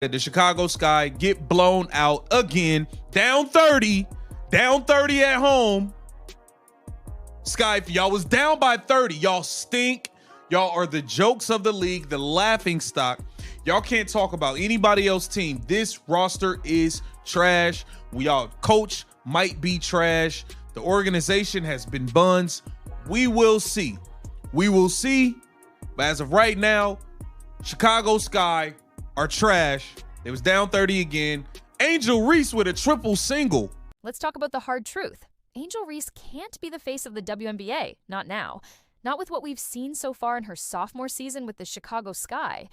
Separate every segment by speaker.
Speaker 1: The Chicago Sky get blown out again, down 30 at home. Sky, if y'all was down by 30, y'all stink. Y'all are the jokes of the league, the laughing stock. Y'all can't talk about anybody else's team. This roster is trash. Y'all coach might be trash. The organization has been buns. We will see. We will see. But as of right now, Chicago Sky are trash. It was down 30 again. Angel Reese with a triple single.
Speaker 2: Let's talk about the hard truth. Angel Reese can't be the face of the WNBA, not now. Not with what we've seen so far in her sophomore season with the Chicago Sky.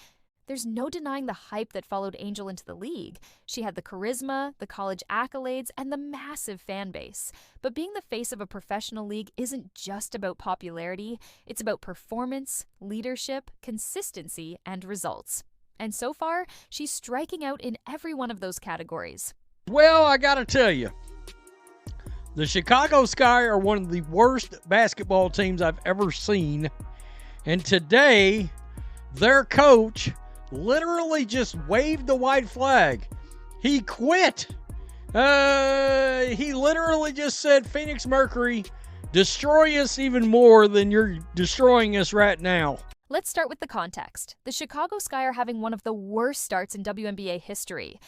Speaker 2: There's no denying the hype that followed Angel into the league. She had the charisma, the college accolades, and the massive fan base. But being the face of a professional league isn't just about popularity. It's about performance, leadership, consistency, and results. And so far, she's striking out in every one of those categories.
Speaker 3: Well, I gotta tell you, the Chicago Sky are one of the worst basketball teams I've ever seen. And today, their coach literally just waved the white flag. He quit. He literally just said, Phoenix Mercury, destroy us even more than you're destroying us right now.
Speaker 2: Let's start with the context. The Chicago Sky are having one of the worst starts in WNBA history.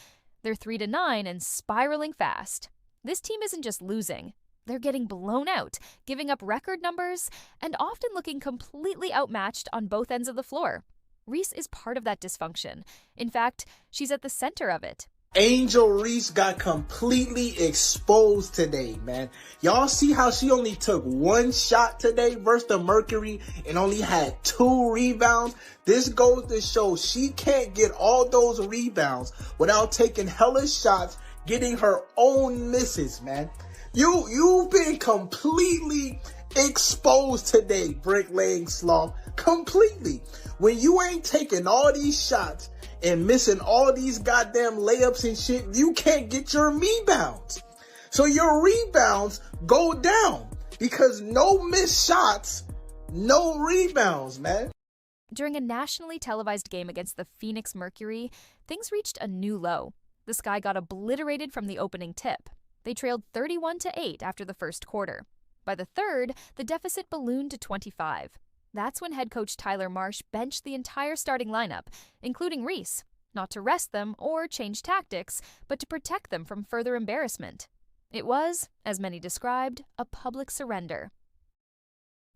Speaker 2: They're 3-9 and spiraling fast. This team isn't just losing. They're getting blown out, giving up record numbers, and often looking completely outmatched on both ends of the floor. Reese is part of that dysfunction. In fact, she's at the center of it.
Speaker 4: Angel Reese got completely exposed today, man. Y'all see how she only took one shot today versus the Mercury and only had 2 rebounds? This goes to show she can't get all those rebounds without taking hella shots, getting her own misses, man. You've been completely exposed today, bricklaying sloth. Completely. When you ain't taking all these shots and missing all these goddamn layups and shit, you can't get your rebounds. So your rebounds go down because no missed shots, no rebounds, man.
Speaker 2: During a nationally televised game against the Phoenix Mercury, things reached a new low. The Sky got obliterated from the opening tip. They trailed 31-8 after the first quarter. By the third, the deficit ballooned to 25. That's when head coach Tyler Marsh benched the entire starting lineup, including Reese, not to rest them or change tactics, but to protect them from further embarrassment. It was, as many described, a public surrender.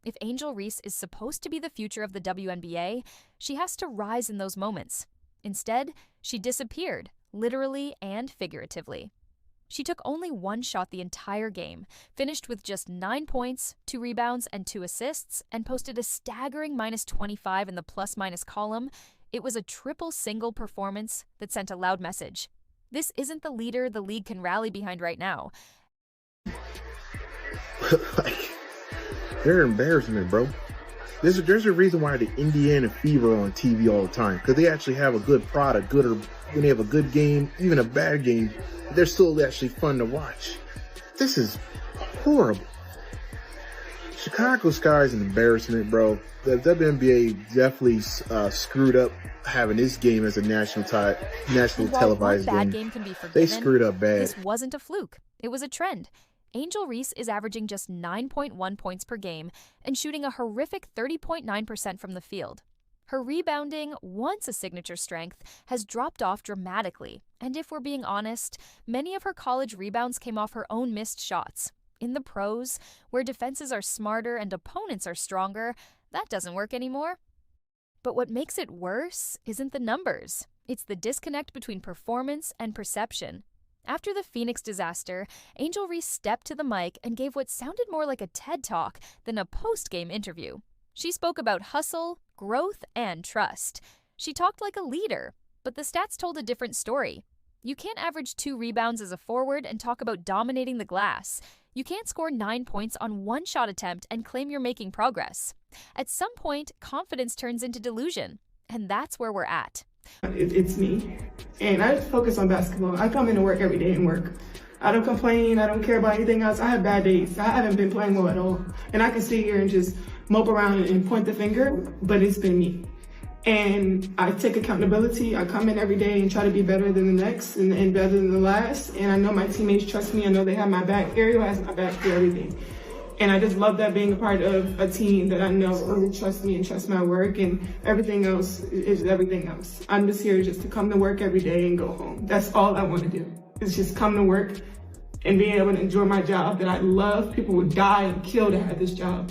Speaker 2: If Angel Reese is supposed to be the future of the WNBA, she has to rise in those moments. Instead, she disappeared, literally and figuratively. She took only one shot the entire game, finished with just 9 points, 2 rebounds, and 2 assists, and posted a staggering -25 in the plus-minus column. It was a triple-single performance that sent a loud message. This isn't the leader the league can rally behind right now.
Speaker 5: They're embarrassment, bro. There's a reason why the Indiana Fever are on TV all the time, because they actually have a good product, when they have a good game, even a bad game, they're still actually fun to watch. This is horrible. Chicago Sky is an embarrassment, bro. The WNBA definitely screwed up having this game as a national televised game.
Speaker 2: Game can be forgiven,
Speaker 5: they screwed up bad.
Speaker 2: This wasn't a fluke. It was a trend. Angel Reese is averaging just 9.1 points per game and shooting a horrific 30.9% from the field. Her rebounding, once a signature strength, has dropped off dramatically, and if we're being honest, many of her college rebounds came off her own missed shots. In the pros, where defenses are smarter and opponents are stronger, that doesn't work anymore. But what makes it worse isn't the numbers. It's the disconnect between performance and perception. After the Phoenix disaster, Angel Reese stepped to the mic and gave what sounded more like a TED Talk than a post-game interview. She spoke about hustle, growth, and trust. She talked like a leader, but the stats told a different story. You can't average 2 rebounds as a forward and talk about dominating the glass. You can't score 9 points on one shot attempt and claim you're making progress. At some point, confidence turns into delusion, and that's where we're at.
Speaker 6: It's me, and I just focus on basketball. I come into work every day and work. I don't complain. I don't care about anything else. I have bad days. I haven't been playing well at all, and I can sit here and just mope around and point the finger, but it's been me. And I take accountability. I come in every day and try to be better than the next and better than the last. And I know my teammates trust me. I know they have my back. Ariel has my back for everything. And I just love that being a part of a team that I know really trusts me and trusts my work, and everything else is everything else. I'm just here just to come to work every day and go home. That's all I want to do, is just come to work and being able to enjoy my job that I love. People would die and kill to have this job.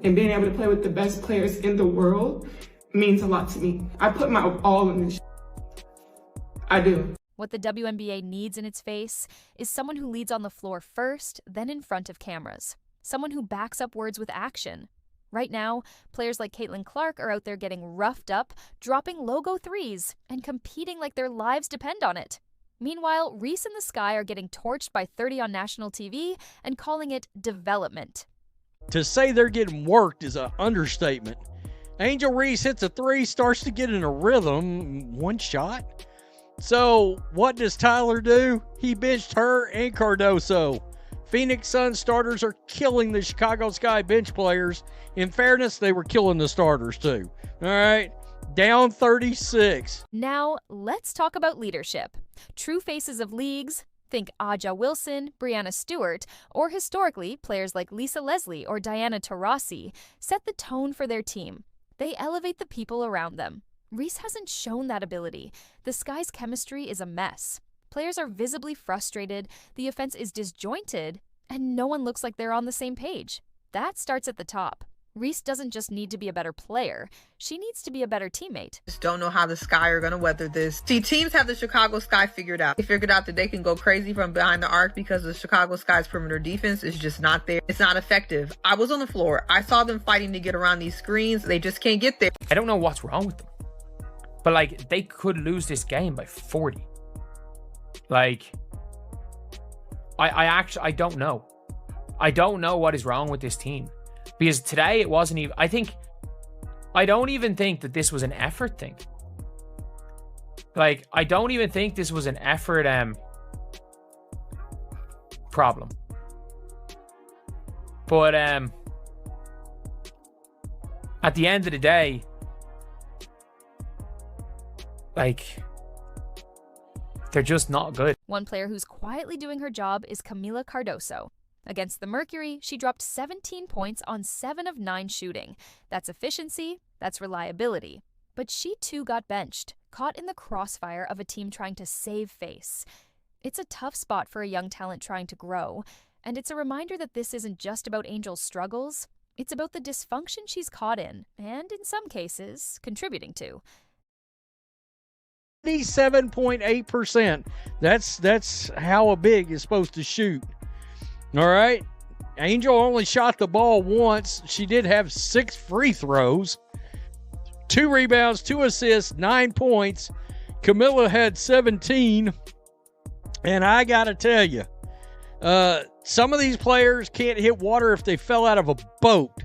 Speaker 6: And being able to play with the best players in the world means a lot to me. I put my all in this. I do.
Speaker 2: What the WNBA needs in its face is someone who leads on the floor first, then in front of cameras. Someone who backs up words with action. Right now, players like Caitlin Clark are out there getting roughed up, dropping logo threes, and competing like their lives depend on it. Meanwhile, Reese and the Sky are getting torched by 30 on national TV and calling it development.
Speaker 3: To say they're getting worked is an understatement. Angel Reese hits a three, starts to get in a rhythm, one shot. So what does Tyler do? He benched her and Cardoso. Phoenix Suns starters are killing the Chicago Sky bench players. In fairness, they were killing the starters too. All right, down 36.
Speaker 2: Now, let's talk about leadership. True faces of leagues, think Aja Wilson, Brianna Stewart, or historically, players like Lisa Leslie or Diana Taurasi, set the tone for their team. They elevate the people around them. Reese hasn't shown that ability. The Sky's chemistry is a mess. Players are visibly frustrated, the offense is disjointed, and no one looks like they're on the same page. That starts at the top. Reese doesn't just need to be a better player, she needs to be a better teammate.
Speaker 7: Just don't know how the Sky are going to weather this. See, teams have the Chicago Sky figured out. They figured out that they can go crazy from behind the arc because the Chicago Sky's perimeter defense is just not there. It's not effective. I was on the floor. I saw them fighting to get around these screens. They just can't get there.
Speaker 8: I don't know what's wrong with them. But, like, they could lose this game by 40. Like, I don't know. I don't know what is wrong with this team. Because today it wasn't even, I don't even think that this was an effort thing. Like, I don't even think this was an effort problem. But at the end of the day, like, they're just not good.
Speaker 2: One player who's quietly doing her job is Camila Cardoso. Against the Mercury, she dropped 17 points on 7 of 9 shooting. That's efficiency, that's reliability. But she too got benched, caught in the crossfire of a team trying to save face. It's a tough spot for a young talent trying to grow, and it's a reminder that this isn't just about Angel's struggles, it's about the dysfunction she's caught in, and in some cases, contributing to.
Speaker 3: 87.8%. That's how a big is supposed to shoot. All right. Angel only shot the ball once. She did have 6 free throws, 2 rebounds, 2 assists, 9 points. Camilla had 17. And I got to tell you, some of these players can't hit water if they fell out of a boat.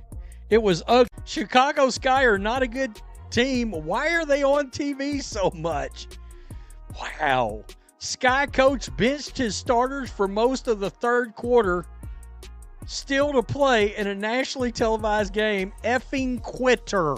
Speaker 3: It was ugly. Chicago Sky are not a good team. Why are they on TV so much? Wow. Sky coach benched his starters for most of the third quarter, still to play in a nationally televised game. Effing quitter.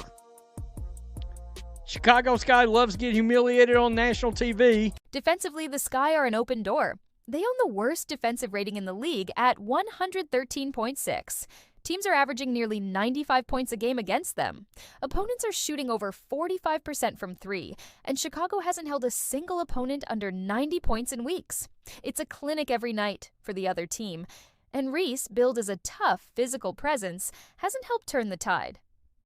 Speaker 3: Chicago Sky loves getting humiliated on national TV.
Speaker 2: Defensively, the Sky are an open door. They own the worst defensive rating in the league at 113.6. Teams are averaging nearly 95 points a game against them. Opponents are shooting over 45% from 3, and Chicago hasn't held a single opponent under 90 points in weeks. It's a clinic every night for the other team, and Reese, billed as a tough physical presence, hasn't helped turn the tide.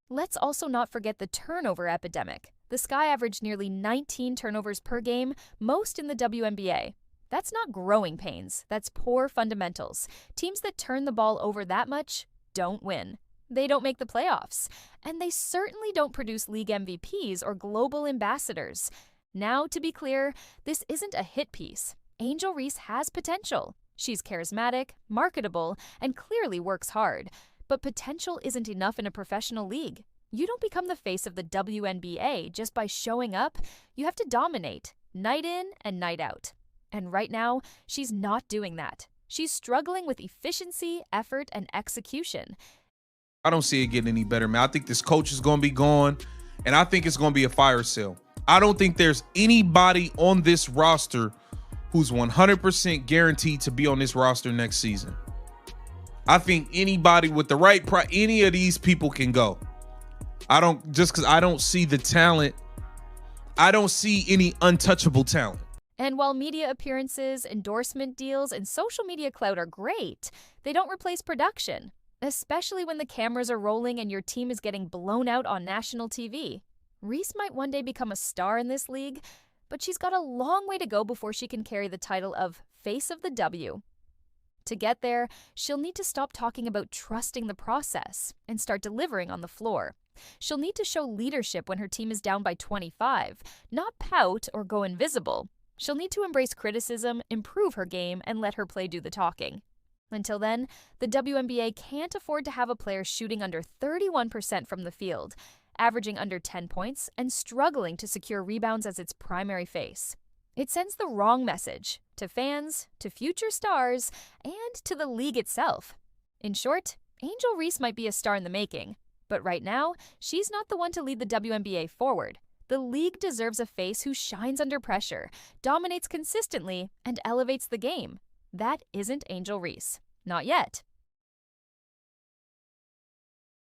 Speaker 2: Let's also not forget the turnover epidemic. The Sky averaged nearly 19 turnovers per game, most in the WNBA. That's not growing pains, that's poor fundamentals. Teams that turn the ball over that much don't win. They don't make the playoffs. And they certainly don't produce league MVPs or global ambassadors. Now, to be clear, this isn't a hit piece. Angel Reese has potential. She's charismatic, marketable, and clearly works hard. But potential isn't enough in a professional league. You don't become the face of the WNBA just by showing up. You have to dominate, night in and night out. And right now, she's not doing that. She's struggling with efficiency, effort, and execution.
Speaker 1: I don't see it getting any better, man. I think this coach is going to be gone. And I think it's going to be a fire sale. I don't think there's anybody on this roster who's 100% guaranteed to be on this roster next season. I think anybody with the right price, any of these people can go. Just because I don't see the talent. I don't see any untouchable talent.
Speaker 2: And while media appearances, endorsement deals, and social media clout are great, they don't replace production, especially when the cameras are rolling and your team is getting blown out on national TV. Reese might one day become a star in this league, but she's got a long way to go before she can carry the title of Face of the W. To get there, she'll need to stop talking about trusting the process and start delivering on the floor. She'll need to show leadership when her team is down by 25, not pout or go invisible. She'll need to embrace criticism, improve her game, and let her play do the talking. Until then, the WNBA can't afford to have a player shooting under 31% from the field, averaging under 10 points, and struggling to secure rebounds as its primary face. It sends the wrong message to fans, to future stars, and to the league itself. In short, Angel Reese might be a star in the making, but right now, she's not the one to lead the WNBA forward. The league deserves a face who shines under pressure, dominates consistently, and elevates the game. That isn't Angel Reese. Not yet.